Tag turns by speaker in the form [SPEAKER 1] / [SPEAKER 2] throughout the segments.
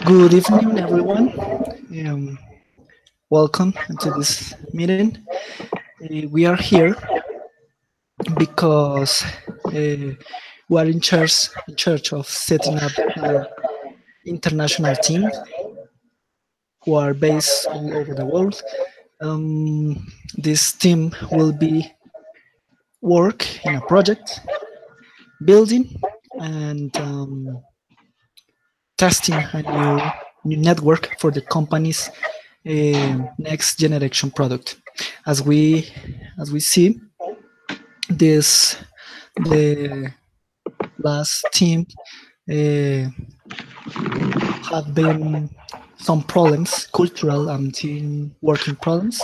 [SPEAKER 1] Good evening, everyone. Um, Welcome to this meeting. We are here because we are in charge of setting up an international team who are based all over the world. This team will be work in a project, building and testing a new network for the company's next generation product. As we see, this the last team uh, have been some problems, cultural and team working problems,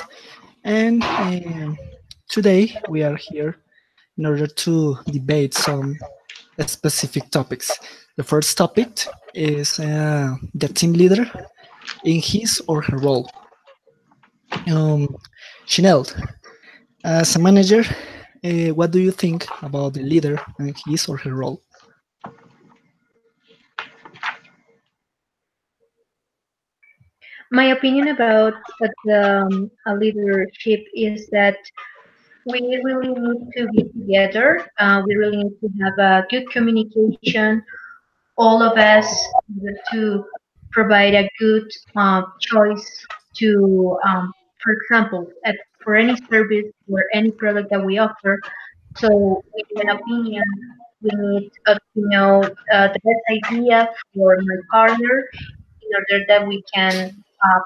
[SPEAKER 1] and today we are here in order to debate some specific topics. The first topic is the team leader in his or her role. Um, Chanel, as a manager, what do you think about the leader and his or her role?
[SPEAKER 2] My opinion about a leadership is that we really need to be together. We really need to have a good communication, all of us, in order to provide a good choice to, for example, for any service or any product that we offer. So, with an opinion, we need to know the best idea for my partner in order that we can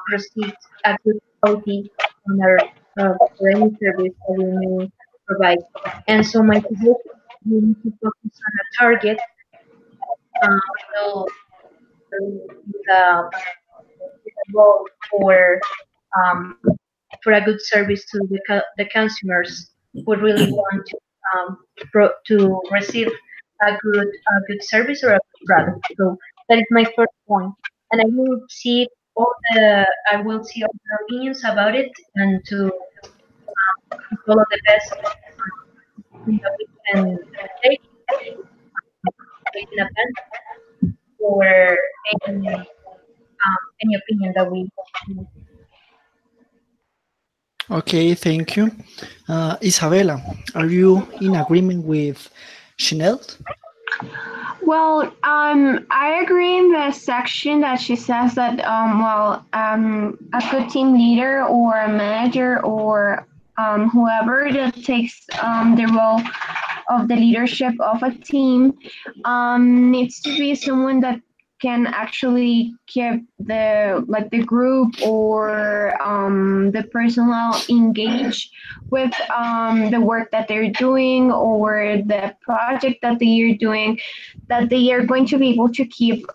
[SPEAKER 2] proceed a good quality on our for any service that we may provide. And so my suggestion, we need to focus on a target. So the role um, for a good service to the consumers who really want to to receive a good service or a good product. So that is my first point, and I will see all the opinions about it, and to follow the best thing that we can take, taking advantage for any opinion that we.
[SPEAKER 1] Okay, thank you. Isabella, are you in agreement with Chanel?
[SPEAKER 3] Well, I agree in the section that she says that, a good team leader or a manager or whoever that takes the role of the leadership of a team needs to be someone that can actually keep the group or the personnel engaged with the work that they're doing or the project that they are doing, that they are going to be able to keep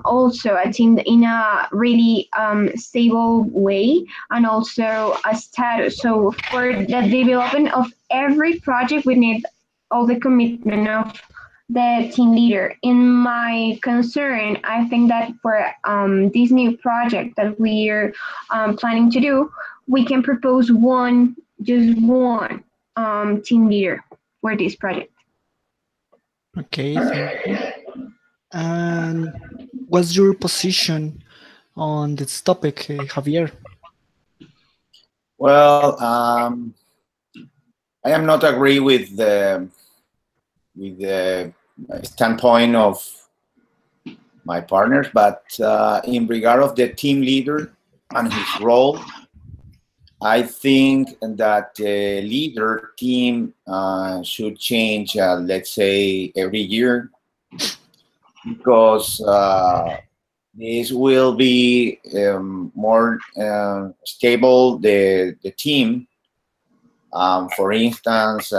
[SPEAKER 3] also a team in a really stable way and also a status. So for the development of every project, we need all the commitment of the team leader. In my concern, I think that for this new project that we're planning to do, we can propose just one team leader for this project.
[SPEAKER 1] Okay, thank you. And what's your position on this topic, Javier?
[SPEAKER 4] Well, I am not agree with the standpoint of my partners, but in regard of the team leader and his role, I think that the leader team should change, let's say, every year, because this will be more stable, the team. For instance,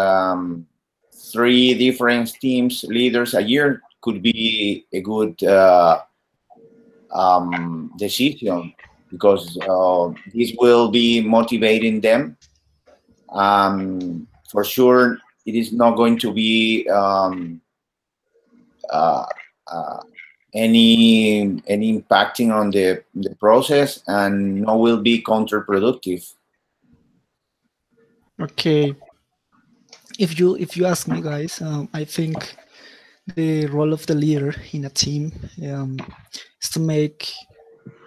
[SPEAKER 4] 3 different teams leaders a year could be a good decision, because this will be motivating them. For sure, it is not going to be uh, any impacting on the process, and no will be counterproductive.
[SPEAKER 1] Okay, if you ask me, guys, I think the role of the leader in a team is to make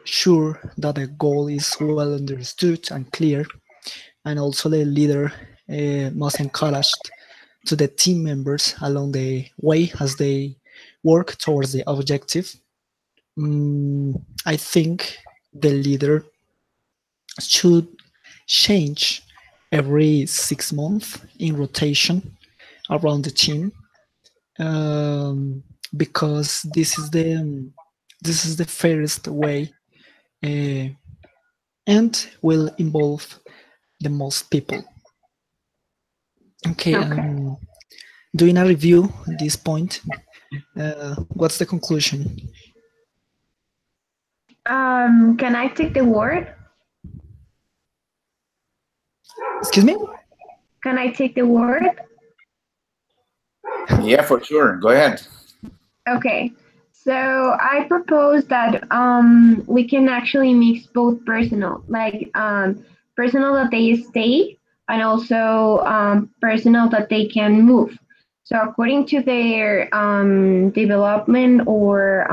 [SPEAKER 1] sure that the goal is well understood and clear, and also the leader must encourage to the team members along the way as they work towards the objective. I think the leader should change every 6 months in rotation around the team, because this is the fairest way, and will involve the most people. Okay. Doing a review at this point, what's the conclusion?
[SPEAKER 3] Can I take the word?
[SPEAKER 1] Excuse me?
[SPEAKER 3] Can I take the word?
[SPEAKER 4] Yeah, for sure. Go ahead.
[SPEAKER 3] Okay. So I propose that we can actually mix both personal, like personal that they stay, and also personal that they can move. So according to their development or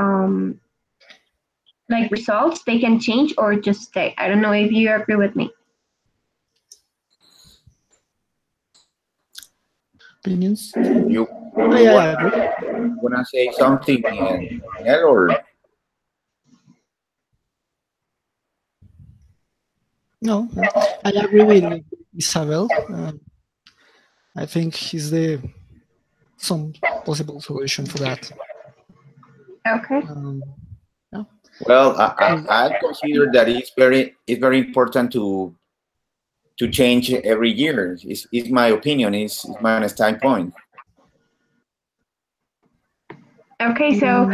[SPEAKER 3] like results, they can change or just stay. I don't know if you agree with me.
[SPEAKER 1] Opinions?
[SPEAKER 4] You
[SPEAKER 1] I agree.
[SPEAKER 4] wanna say something, Nel, or
[SPEAKER 1] No, I agree with Isabel. I think he's some possible solution for that.
[SPEAKER 3] Okay.
[SPEAKER 1] Yeah.
[SPEAKER 4] well, I consider that it's very important to change every year. Is my opinion. Is my standpoint.
[SPEAKER 3] Okay, so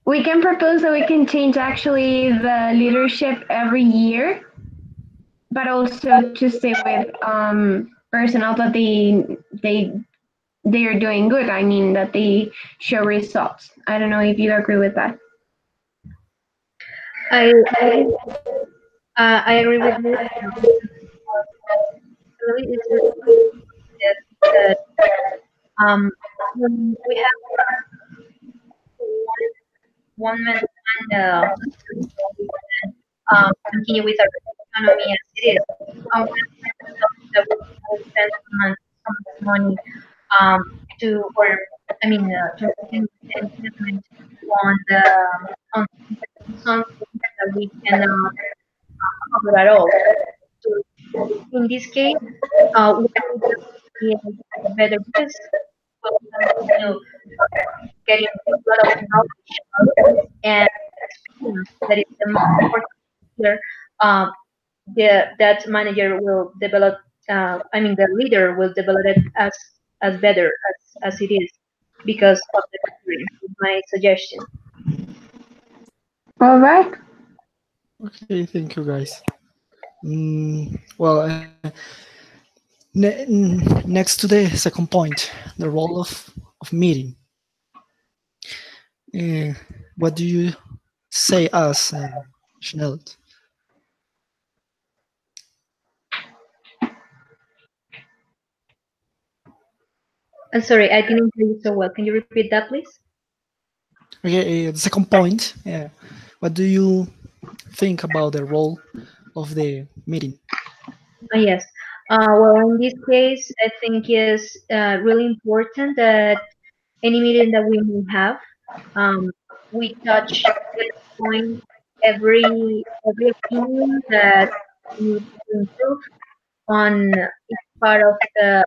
[SPEAKER 3] we can propose that we can change actually the leadership every year, but also to stay with personnel that they are doing good. I mean that they show results. I don't know if you agree with that.
[SPEAKER 2] I agree with you. Really, it's that when we have one man we can continue with our economy as it is. One that we spend some money to, or I mean, to investment on the on something that we cannot cover at all. So in this case, what we need is better because we'll continue getting a lot of knowledge and experience that is the most important here. Um, that manager will develop. I mean, the leader will develop it as better as it is because of the experience. Is my suggestion.
[SPEAKER 3] All right.
[SPEAKER 1] Okay, thank you, guys. Well, next to the second point, the role of meeting. What do you say, us, Chanel?
[SPEAKER 2] I'm sorry, I didn't hear you so well. Can you repeat that, please?
[SPEAKER 1] Okay, the second point. What do you think about the role of the meeting?
[SPEAKER 2] Yes. Well, in this case, I think it's really important that any meeting that we may have, we touch the point every opinion that needs to improve on each part of the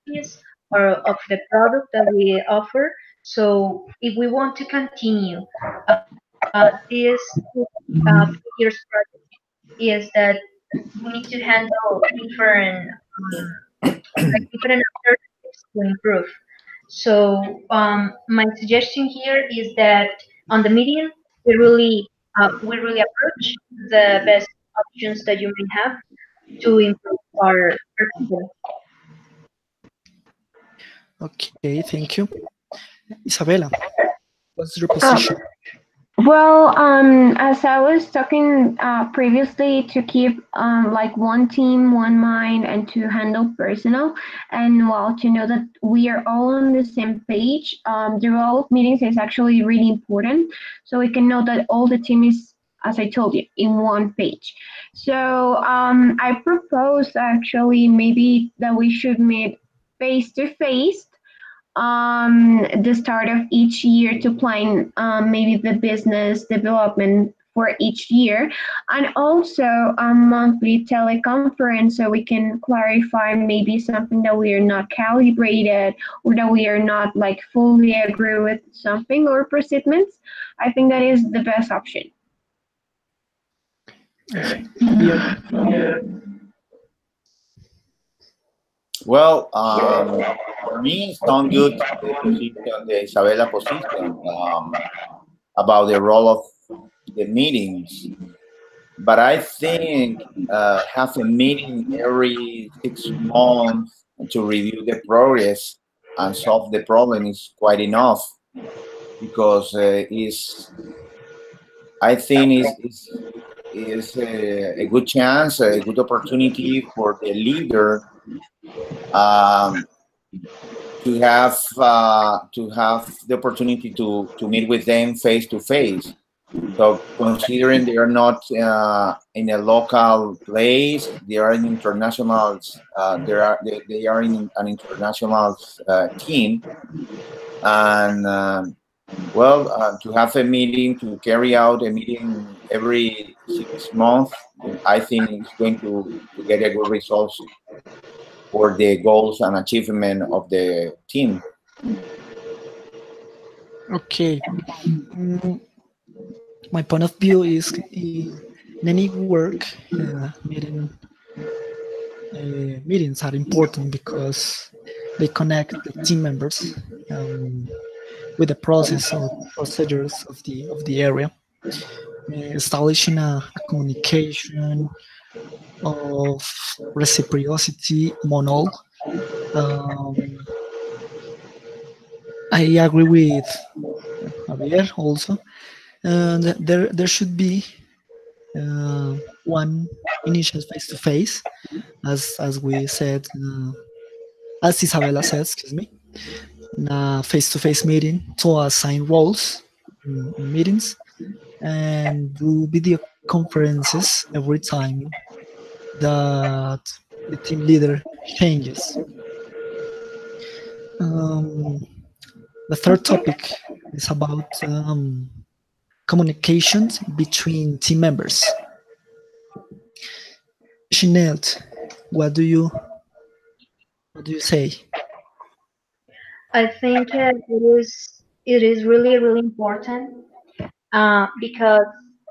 [SPEAKER 2] service or of the product that we offer. So if we want to continue this 2 years project, is that we need to handle different alternatives to improve. So my suggestion here is that on the meeting we really approach the best options that you may have to improve our company.
[SPEAKER 1] Okay, thank you. Isabella, what's your position?
[SPEAKER 3] Well, as I was talking previously, to keep like one team, one mind, and to handle personal, and well, to know that we are all on the same page. The role of meetings is actually really important, so we can know that all the team is, as I told you, in one page. So I propose actually maybe that we should meet face to face the start of each year to plan maybe the business development for each year, and also a monthly teleconference so we can clarify maybe something that we are not calibrated or that we are not like fully agree with something or proceedings. I think that is the best option.
[SPEAKER 4] Well, for me, it sounds good the position, the Isabella position, about the role of the meetings. But I think have a meeting every 6 months to review the progress and solve the problem is quite enough, because I think is a good chance, a good opportunity for the leader um, to have the opportunity to meet with them face to face. So considering they are not in a local place, they are in international. They are in an international team, and well, to have a meeting, to carry out a meeting every 6 months, I think it's going to get a good result for the goals and achievement of the team.
[SPEAKER 1] Okay. Mm, my point of view is in any work, meetings are important because they connect the team members with the process or procedures of the area, establishing a communication of reciprocity among all. Um, I agree with Javier also. There should be one initial face-to-face, as we said, as Isabella said, excuse me, in a face-to-face meeting to assign roles in meetings and do video conferences every time that the team leader changes. The third topic is about communications between team members. Chanel, what do you say?
[SPEAKER 2] I think it is really really important because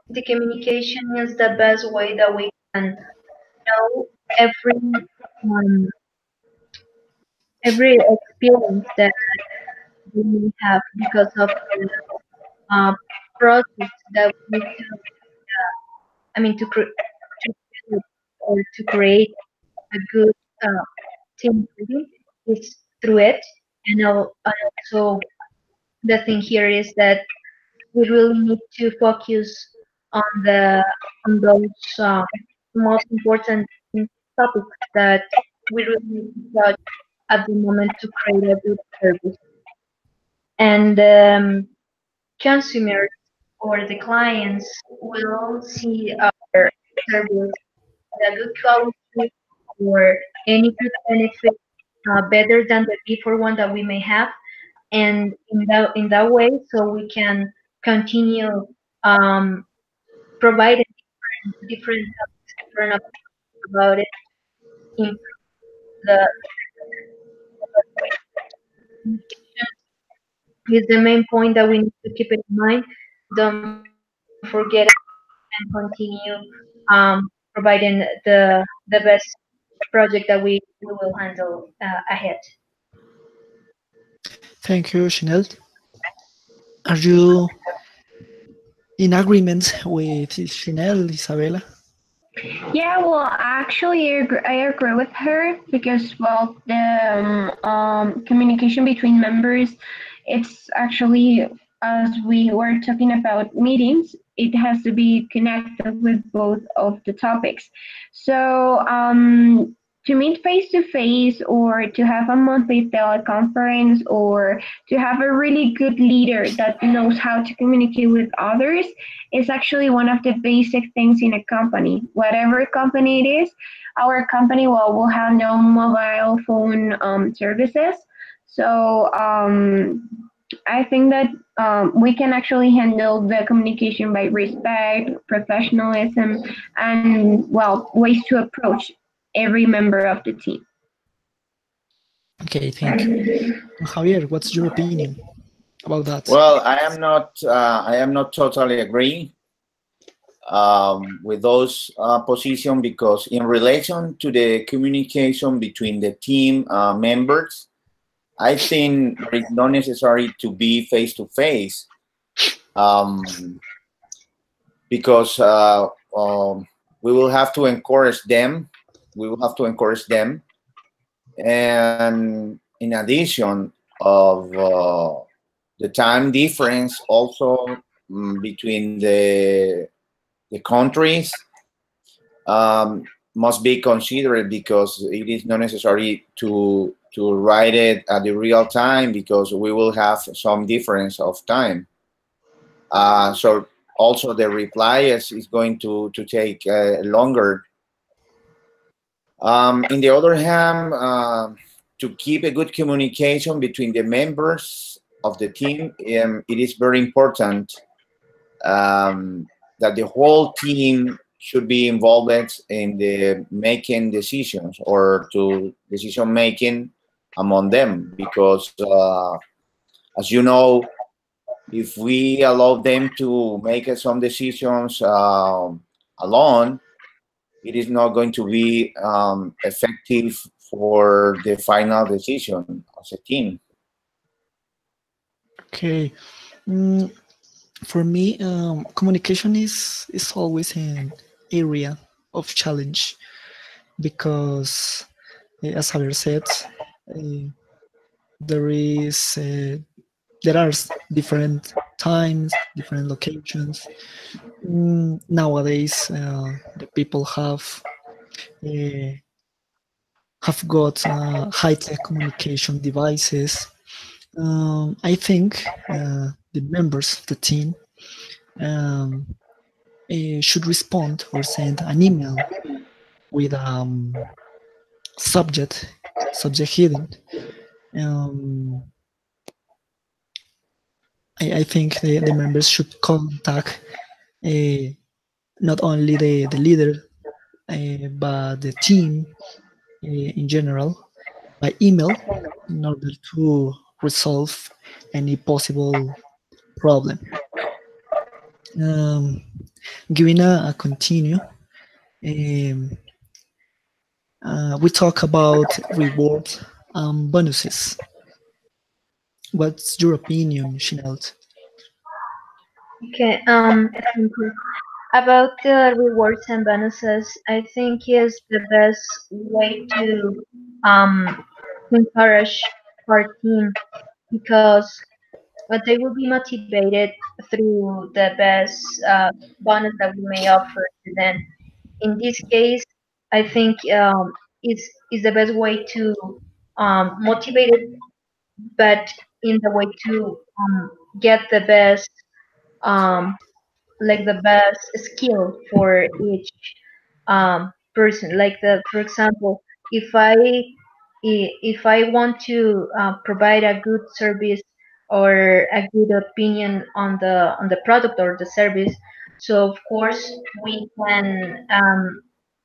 [SPEAKER 2] the communication is the best way that we can know um, every experience that we have because of the uh, process that we need to, I mean, to, or to create a good uh, team building is through it. And also the thing here is that we really need to focus on those most important topics that we really need to touch at the moment to create a good service. And consumers or the clients will see our service at a good quality or any good benefit better than the before one that we may have, and in that way, so we can continue providing different opinions about it in the is the main point that we need to keep in mind. Don't forget it and continue providing the best project that we will handle ahead.
[SPEAKER 1] Thank you, Chanel. Are you in agreement with Chanel, Isabella?
[SPEAKER 3] Yeah, well, actually, I agree with her because, well, the communication between members, it's actually as we were talking about meetings, it has to be connected with both of the topics. So to meet face to face, or to have a monthly teleconference, or to have a really good leader that knows how to communicate with others is actually one of the basic things in a company. Whatever company it is, our company will have no mobile phone services. So I think that we can actually handle the communication by respect, professionalism, and well, ways to approach every member of the team.
[SPEAKER 1] Okay, thank you. Javier, what's your opinion about that?
[SPEAKER 4] Well, I am not totally agree with those position, because in relation to the communication between the team members, I think it's not necessary to be face to face, because we will have to encourage them. We will have to encourage them, and in addition of the time difference also between the countries must be considered, because it is not necessary to write it at the real time, because we will have some difference of time. So also the reply is going to take longer. In the other hand, to keep a good communication between the members of the team, it is very important that the whole team should be involved in the making decisions, or to decision making among them, because as you know, if we allow them to make some decisions alone, it is not going to be effective for the final decision as a team.
[SPEAKER 1] Okay. For me, communication is always an area of challenge, because, as Javier said, there is there are different times, different locations. Nowadays, the people have got high-tech communication devices. I think the members of the team should respond or send an email with subject hidden. I think the members should contact not only the leader, but the team in general by email, in order to resolve any possible problem. Giving a continue, we talk about rewards and bonuses. What's your opinion, Chanel?
[SPEAKER 2] Okay. Thank you. About the rewards and bonuses, I think is the best way to encourage our team, because they will be motivated through the best bonus that we may offer to them. In this case, I think is the best way to motivate it, but in the way to get the best um, like the best skill for each person. Like for example, if I want to provide a good service or a good opinion on the product or the service, so of course we can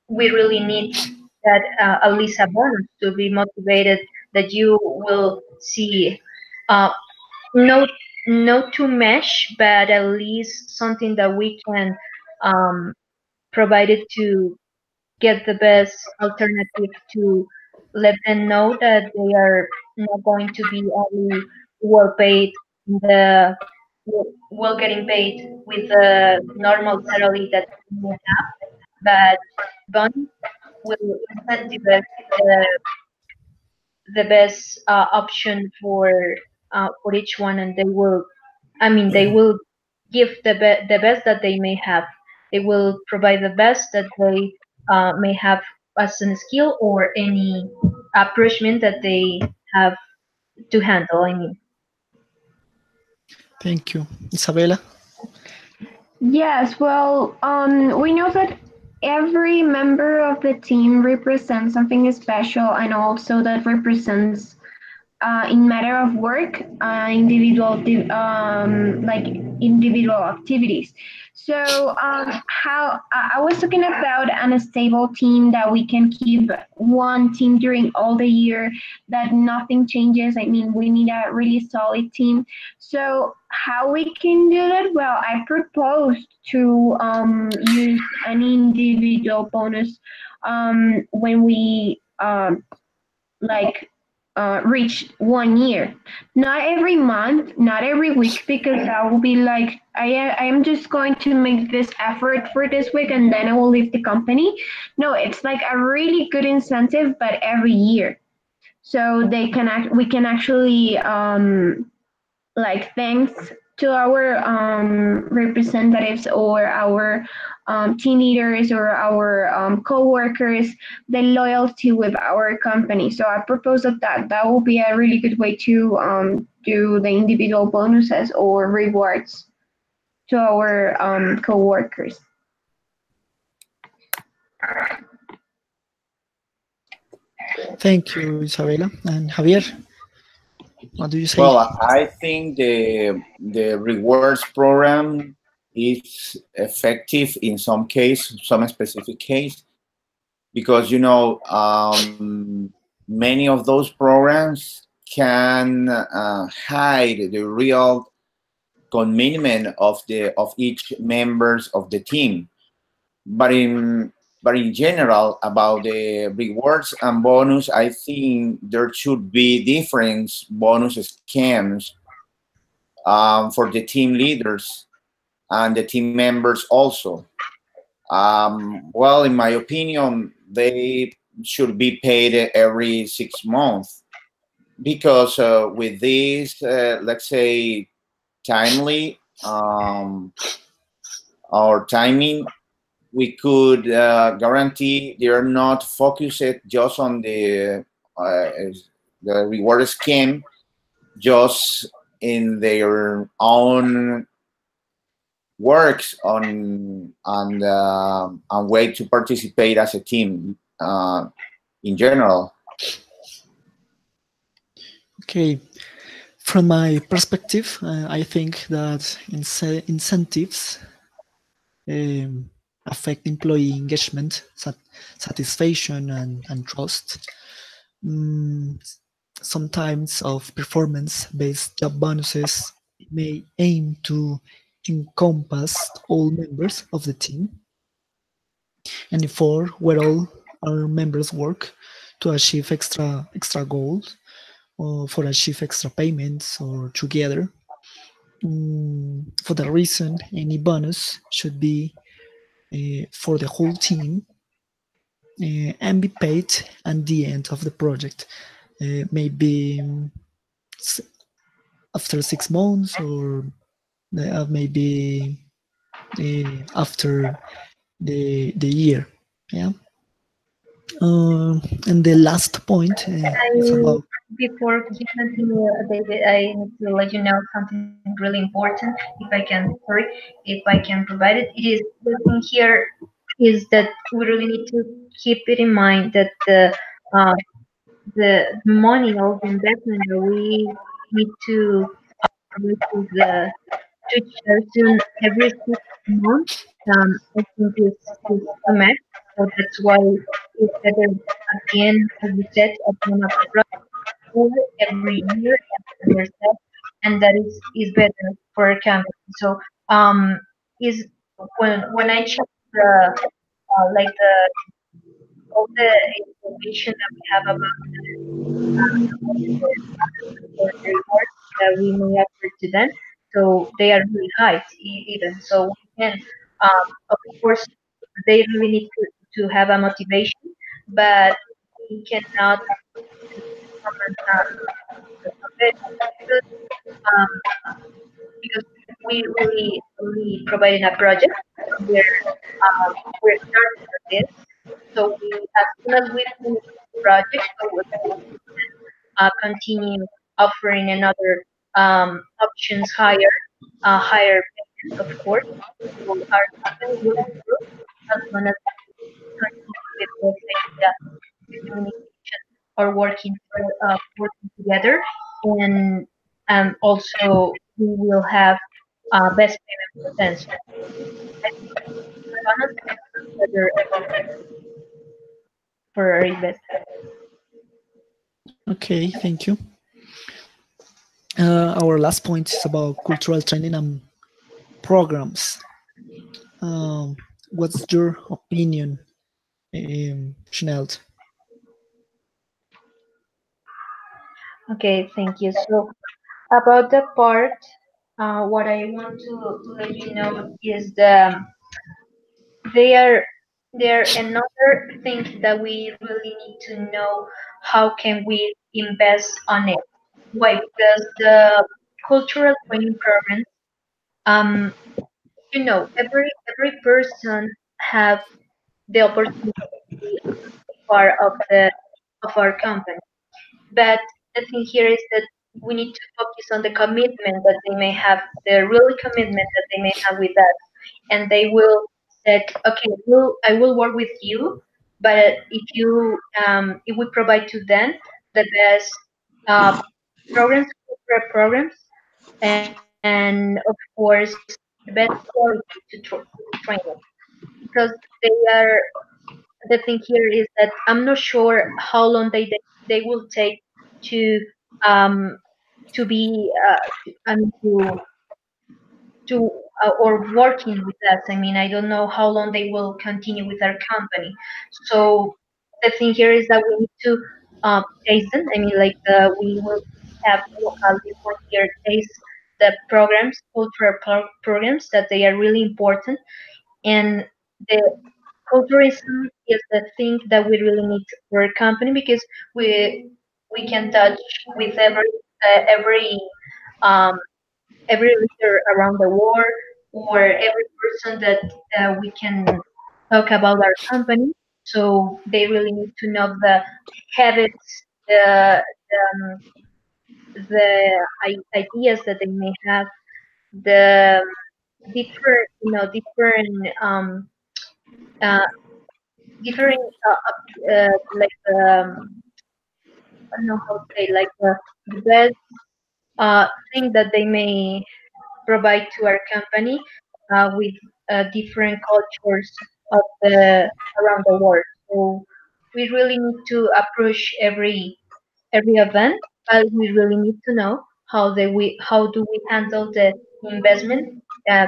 [SPEAKER 2] we really need that at least a bonus to be motivated, that you will see uh, no not to mesh, but at least something that we can um, provide it to get the best alternative, to let them know that they are not going to be only well paid the well getting paid with the normal salary that we have, but bonus will incentivize the best option for each one, and they will I mean, they will give the best that they may have. They will provide the best that they may have as a skill or any approachment that they have to handle. I mean,
[SPEAKER 1] Thank you. Isabella?
[SPEAKER 3] Yes, well, we know that every member of the team represents something special and also that represents in matter of work, like individual activities. So how I was talking about an stable team that we can keep one team during all the year, that nothing changes. I mean, we need a really solid team. So how we can do that? Well, I proposed to use an individual bonus when we like reach 1 year, not every month, not every week, because that will be like I am just going to make this effort for this week and then I will leave the company. No, it's like a really good incentive, but every year, so they can we can actually like thanks to our representatives or our team leaders or our co-workers, the loyalty with our company. So I propose that will be a really good way to do the individual bonuses or rewards to our co-workers.
[SPEAKER 1] Thank you, Isabella. And Javier, what do you say?
[SPEAKER 4] Well, I think the rewards program is effective in some case, some specific case, because many of those programs can hide the real commitment of each members of the team. But in general, about the rewards and bonus, I think there should be different bonus schemes for the team leaders and the team members also. Well, in my opinion, they should be paid every 6 months, because with this, let's say, timely or timing, we could guarantee they are not focused just on the reward scheme, just in their own works on way to participate as a team in general.
[SPEAKER 1] Okay. From my perspective, I think that incentives affect employee engagement, satisfaction, and trust. Sometimes of performance-based job bonuses may aim to encompass all members of the team, and therefore where all our members work to achieve extra goals, or for achieve extra payments, or together. For that reason, any bonus should be for the whole team and be paid at the end of the project. Maybe after 6 months, or maybe after the year. Yeah. And the last point is about.
[SPEAKER 2] Before you continue, David, I need to let you know something really important. If I can, sorry, if I can provide it. It is the thing here is that we really need to keep it in mind that the money or the investment that we need to provide to each person every 6 months, I think is too much. So that's why it's better at the end, as you said, at the end of the project, or every year after yourself, and that is better for a company. So is when I check the like the all the information that we have about the rewards that we may offer to them, so they are really high even. So we can, of course, they really need to have a motivation, but we cannot comment on it because we really providing a project where we're starting with this. So as soon as we finish the project, so we continue offering another options higher payments, of course. So our company will improve as soon as we continue with the communication or working together, and also we will have best payment potential. I think honestly, better for our investors.
[SPEAKER 1] Okay, thank you. Our last point is about cultural training and programs. What's your opinion, Chanel?
[SPEAKER 2] Okay, thank you. So about the part, what I want to let you know is they are there another thing that we really need to know how can we invest on it. Why? Because the cultural training programs, um, every person have the opportunity to be part of our company. But the thing here is that we need to focus on the commitment that they may have, the real commitment that they may have with us, and they will say, okay, I will work with you, but if we provide to them the best uh, programs, corporate programs, and of course the best quality to train them, because they are the thing here is that I'm not sure how long they will take to um to be I mean to or working with us. I mean, I don't know how long they will continue with our company. So the thing here is that we need to taste them. I mean, like we will have locally for here taste the programs, cultural programs that they are really important, and the culturism is the thing that we really need for a company, because we can touch with um, every leader around the world, or every person that we can talk about our company. So they really need to know the habits, the ideas that they may have, the different uh, different like I don't know how to say, like the best thing that they may provide to our company with different cultures of the around the world. So we really need to approach every event, but we really need to know how do we handle the investment, uh,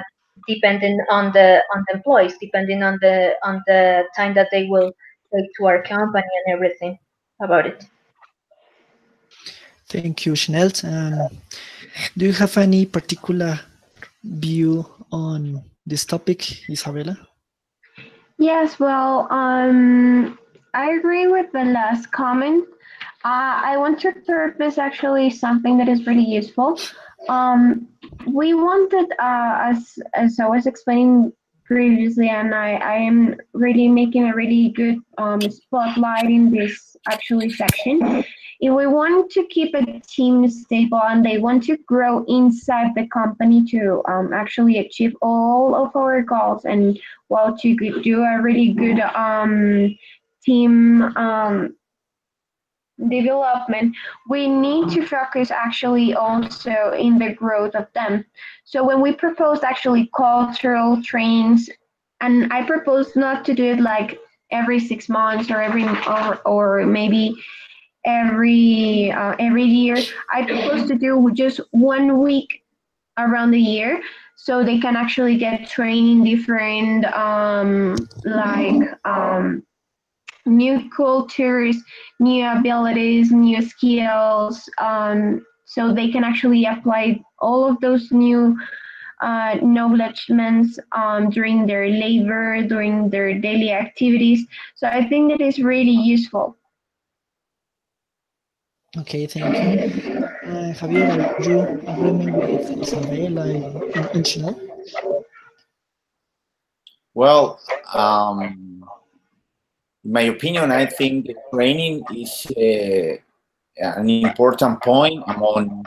[SPEAKER 2] depending on the employees, depending on the time that they will take to our company and everything about it.
[SPEAKER 1] Thank you, Chanel. Do you have any particular view on this topic, Isabella?
[SPEAKER 3] Yes, well, I agree with the last comment. I want to surface actually something that is really useful. We wanted, as I was explaining previously, and I am really making a really good spotlight in this actually section. If we want to keep a team stable and they want to grow inside the company to actually achieve all of our goals, and well, to do a really good team development, we need to focus actually also in the growth of them. So when we propose actually cultural trainings, and I propose not to do it like every 6 months or or maybe every year. I propose to do just 1 week around the year, so they can actually get trained in different new cultures, new abilities, new skills, so they can actually apply all of those new knowledgements during their labor, during their daily activities. So I think that is really useful.
[SPEAKER 1] Okay, thank you. Javier, are you agreement with Isabella and Chanel?
[SPEAKER 4] Well, in my opinion, I think the training is an important point among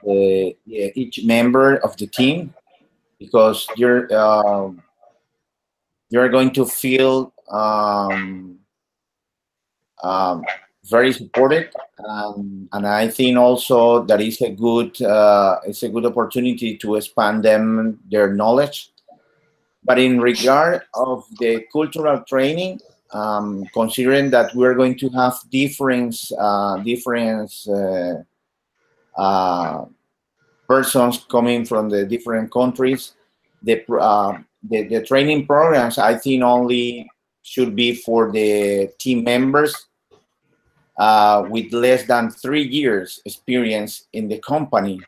[SPEAKER 4] each member of the team, because you're going to feel very supported, and I think also that is a good it's a good opportunity to expand their knowledge. But in regard of the cultural training, considering that we're going to have different persons coming from the different countries, the training programs, I think, only should be for the team members with less than 3 years experience in the company.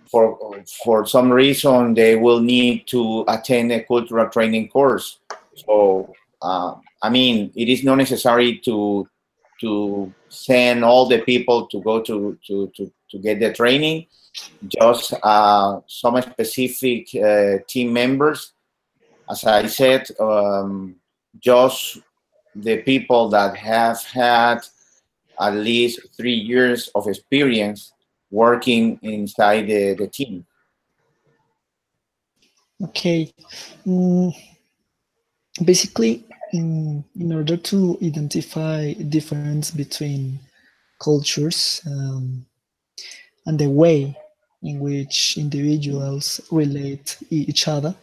[SPEAKER 4] For some reason, they will need to attend a cultural training course. So, I mean, it is not necessary to send all the people to go to get the training. Just some specific team members. As I said, just the people that have had at least 3 years of experience working inside the team.
[SPEAKER 1] Okay. Basically, in order to identify difference between cultures and the way in which individuals relate each other,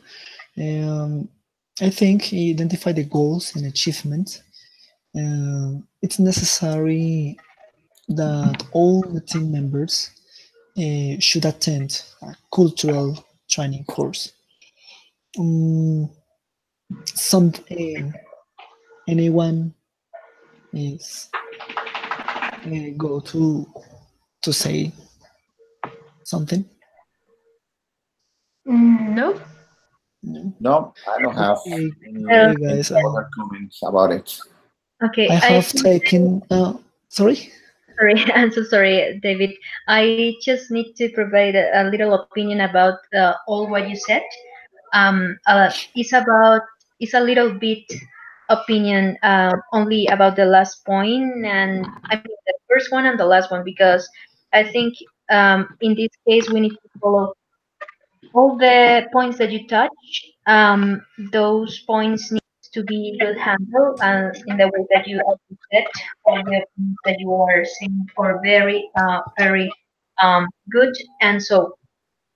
[SPEAKER 1] I think identify the goals and achievements. It's necessary that all the team members should attend a cultural training course. Some anyone is go to say something?
[SPEAKER 3] No.
[SPEAKER 4] No, I don't have
[SPEAKER 1] Okay,
[SPEAKER 4] any
[SPEAKER 1] guys.
[SPEAKER 4] other comments about it.
[SPEAKER 2] Okay,
[SPEAKER 1] I have taken. Sorry.
[SPEAKER 2] Sorry, I'm so sorry, David. I just need to provide a little opinion about all what you said. It's a little bit opinion only about the last point, and I mean the first one and the last one, because I think in this case we need to follow all the points that you touch. Those points need to be good handled, and in the way that you said, all the things that you are saying are very good. And so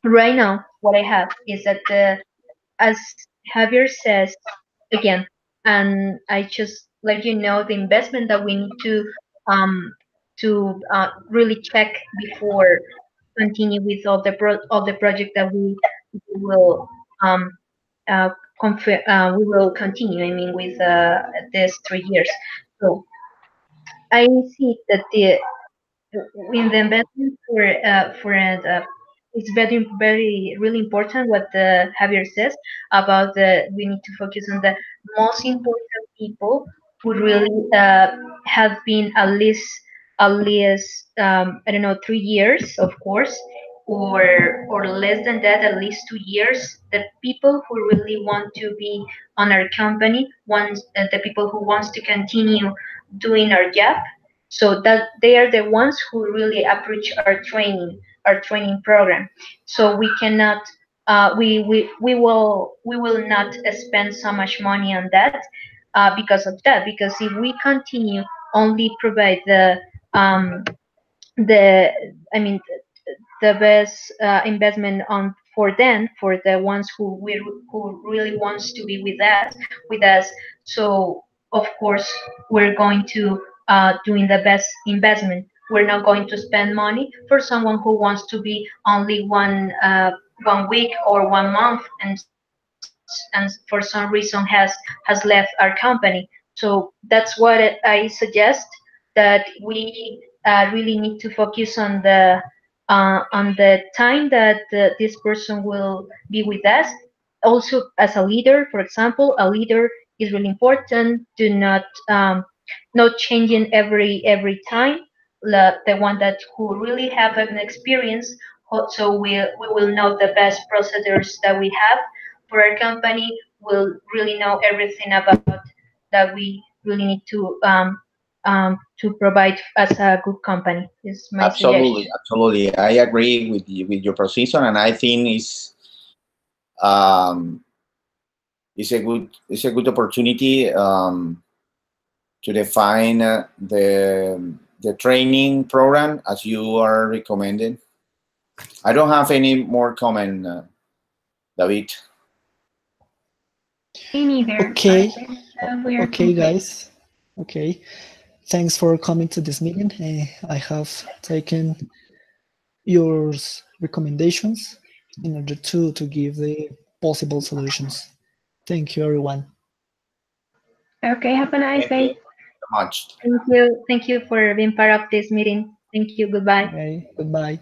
[SPEAKER 2] right now, what I have is that as Javier says again, and I just let you know the investment that we need to really check before continue with all the project that we will um, we will continue. I mean, with this 3 years. So I see that in the investment it's very really important what the Javier says about we need to focus on the most important people who really have been at least I don't know, 3 years, of course, or less than that, at least 2 years. The people who really want to be on our company, the people who wants to continue doing our job, so that they are the ones who really approach our training program. So we cannot we will not spend so much money on that because of that, because if we continue only provide the I mean the best investment on for them, for the ones who really wants to be with us. So of course we're going to doing the best investment. We're not going to spend money for someone who wants to be only 1 week or 1 month, and for some reason has left our company. So that's what I suggest, that we really need to focus on the time that this person will be with us. Also, as a leader, for example, a leader is really important. Do not not changing every time. The one that who really have an experience, so we will know the best procedures that we have for our company. Will really know everything about that we really need to provide as a good company. Is my
[SPEAKER 4] Absolutely,
[SPEAKER 2] suggestion.
[SPEAKER 4] absolutely. I agree with you, with your position, and I think um, it's a good opportunity to define the training program as you are recommending. I don't have any more comment, David.
[SPEAKER 3] Me neither.
[SPEAKER 1] Okay,
[SPEAKER 3] We are
[SPEAKER 1] okay,
[SPEAKER 3] complete.
[SPEAKER 1] guys. Okay, thanks for coming to this meeting. I have taken your recommendations in order to give the possible solutions. Thank you, everyone.
[SPEAKER 3] Okay, have a nice
[SPEAKER 4] Thank you
[SPEAKER 3] day.
[SPEAKER 4] so much.
[SPEAKER 2] Thank you for being part of this meeting. Thank you. Goodbye.
[SPEAKER 1] Okay, goodbye.